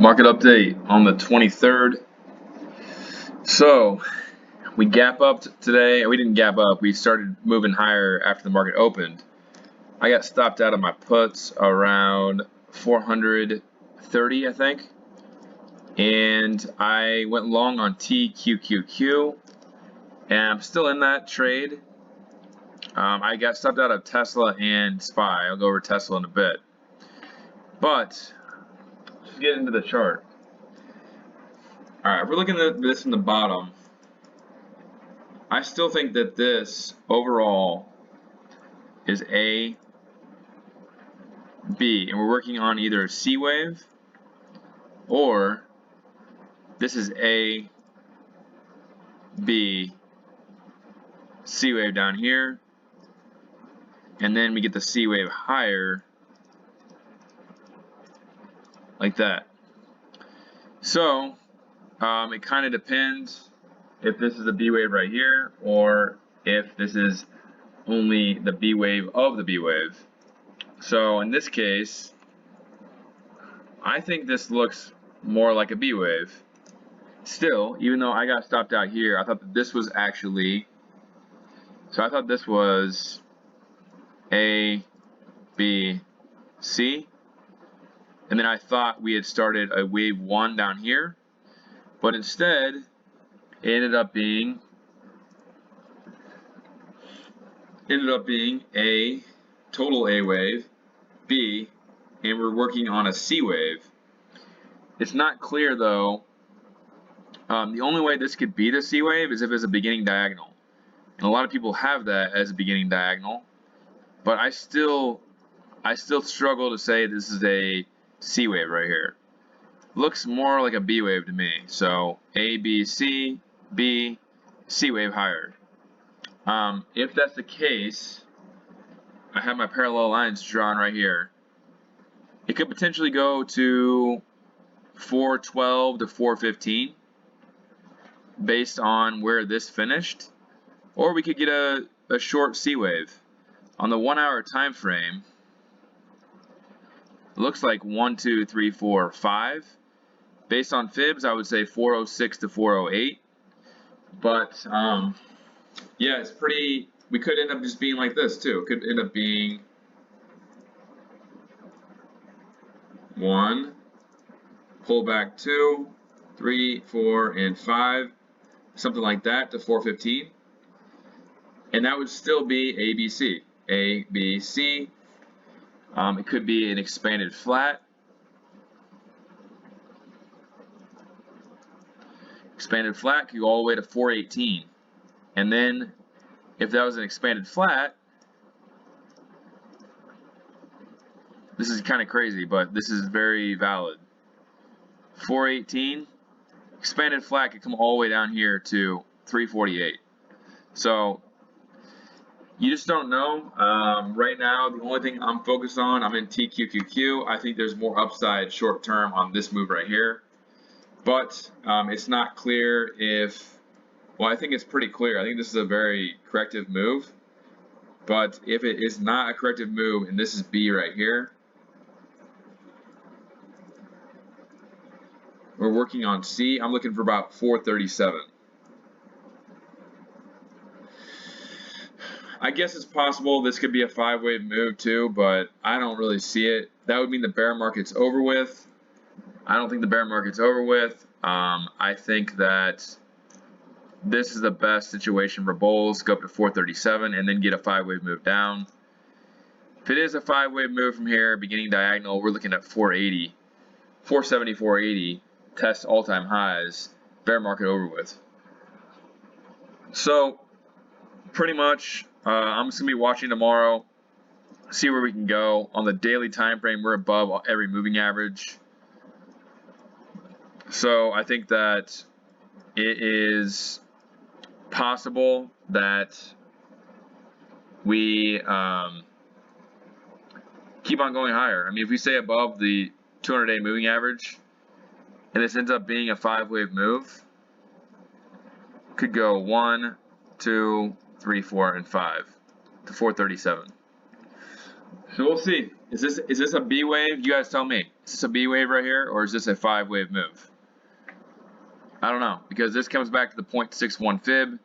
Market update on the 23rd. So we gap up today. We didn't gap up. We started moving higher after the market opened. I got stopped out of my puts around 430, I think. And I went long on TQQQ. And I'm still in that trade. I got stopped out of Tesla and SPY. I'll go over Tesla in a bit. But let's get into the chart. Alright, if we're looking at this in the bottom, I still think that this overall is A, B, and we're working on either a C wave or this is A, B, C wave down here, and then we get the C wave higher like that. So it kind of depends if this is a B wave right here or if this is only the B wave of the B wave. So in this case, I think this looks more like a B wave. Still, even though I got stopped out here, I thought that this was actually, so I thought this was A, B, C, and then I thought we had started a wave 1 down here, but instead it ended up being a total A wave, B, and we're working on a C wave. It's not clear though. The only way this could be the C wave is if it's a beginning diagonal, and a lot of people have that as a beginning diagonal, but I still struggle to say this is a C wave right here. Looks more like a B wave to me. So A, B, C, B, C wave higher. If that's the case, I have my parallel lines drawn right here. It could potentially go to 412 to 415 based on where this finished, or we could get a short C wave. On the 1 hour time frame, it looks like 1, 2, 3, 4, 5. Based on fibs, I would say 406 to 408. But yeah, it's pretty. We could end up just being like this too. It could end up being 1, pull back 2, 3, 4, and 5, something like that to 415, and that would still be ABC. A, B, C. It could be an expanded flat. Expanded flat could go all the way to 418. And then if that was an expanded flat, this is kind of crazy, but this is very valid. 418, expanded flat could come all the way down here to 348. So you just don't know. Right now, the only thing I'm focused on, I'm in TQQQ. I think there's more upside short term on this move right here. But it's not clear if, well, I think it's pretty clear. I think this is a very corrective move. But if it is not a corrective move, and this is B right here, we're working on C. I'm looking for about 437. I guess it's possible this could be a 5-wave move too, but I don't really see it. That would mean the bear market's over with. I don't think the bear market's over with. I think that this is the best situation for bulls. Go up to 437 and then get a 5-wave move down. If it is a 5-wave move from here, beginning diagonal, we're looking at 480, 470, 480, test all-time highs, bear market over with. So pretty much, I'm just gonna be watching tomorrow, see where we can go. On the daily time frame, we're above every moving average. So I think that it is possible that we keep on going higher. I mean, if we stay above the 200-day moving average, and this ends up being a 5-wave move, could go 1, 2, 3, 4, and 5 to 437. So we'll see. Is this a B wave? You guys tell me. Is this a B wave right here, or is this a 5-wave move? I don't know, because this comes back to the 0.61 fib.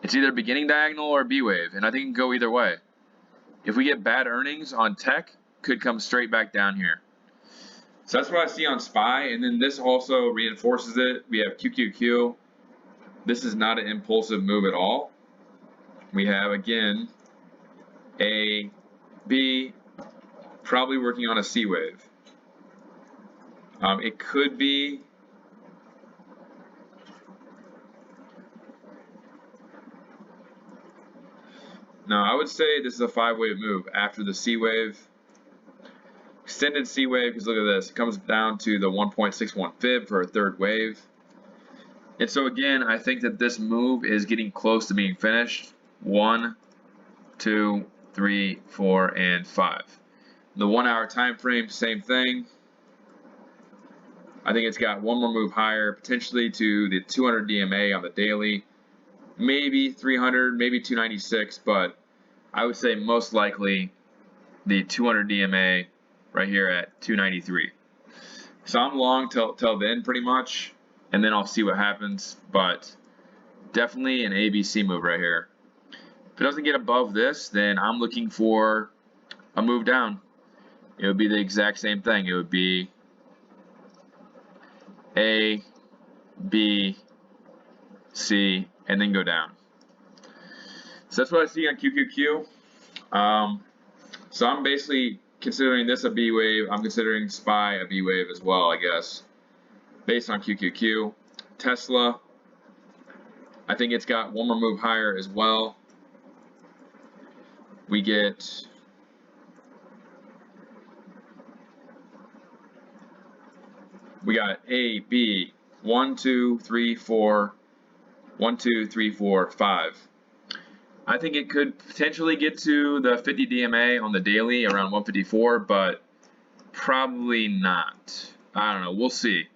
It's either beginning diagonal or B wave, and I think it can go either way. If we get bad earnings on tech, could come straight back down here. So that's what I see on SPY, and then this also reinforces it. We have QQQ. This is not an impulsive move at all. We have, again, A, B, probably working on a C wave. It could be no, I would say this is a 5-wave move after the C wave. Extended C wave, because look at this, it comes down to the 1.61 fib for a third wave. And so again, I think that this move is getting close to being finished. 1, 2, 3, 4, and 5. The 1 hour time frame, same thing. I think it's got one more move higher, potentially to the 200 DMA on the daily. Maybe 300, maybe 296, but I would say most likely the 200 DMA right here at 293. So I'm long till then pretty much, and then I'll see what happens, but definitely an ABC move right here. If it doesn't get above this, then I'm looking for a move down. It would be the exact same thing. It would be A, B, C, and then go down. So that's what I see on QQQ. So I'm basically considering this a B wave. I'm considering SPY a B wave as well, I guess, based on QQQ. Tesla, I think it's got one more move higher as well. We got A, B, 1, 2, 3, 4, 1, 2, 3, 4, 5. I think it could potentially get to the 50 DMA on the daily around 154, but probably not. I don't know. We'll see.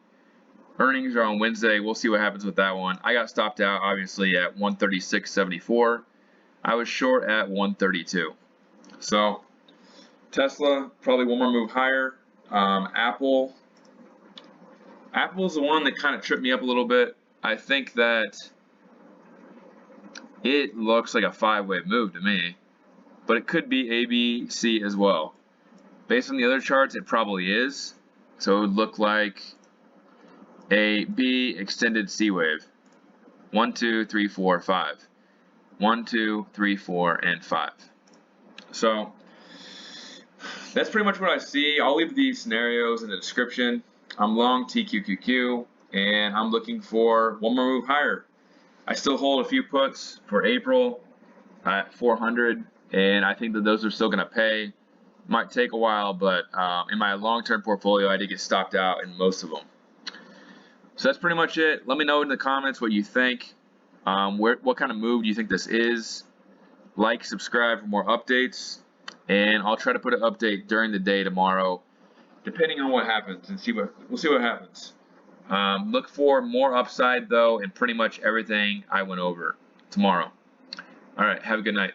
Earnings are on Wednesday. We'll see what happens with that one. I got stopped out obviously at 136.74. I was short at 132. So Tesla probably one more move higher. Apple's the one that kind of tripped me up a little bit. I think that it looks like a 5-wave move to me, but it could be A, B, C as well. Based on the other charts, it probably is. So it would look like A, B, extended C wave. 1, 2, 3, 4, 5. 1, 2, 3, 4, and 5. So that's pretty much what I see. I'll leave these scenarios in the description. I'm long TQQQ, and I'm looking for one more move higher. I still hold a few puts for April at 400, and I think that those are still going to pay. Might take a while, but in my long-term portfolio, I did get stopped out in most of them. So that's pretty much it. Let me know in the comments what you think. What kind of move do you think this is? Like, subscribe for more updates, and I'll try to put an update during the day tomorrow, depending on what happens, and we'll see what happens. Look for more upside though in pretty much everything I went over tomorrow. All right, have a good night.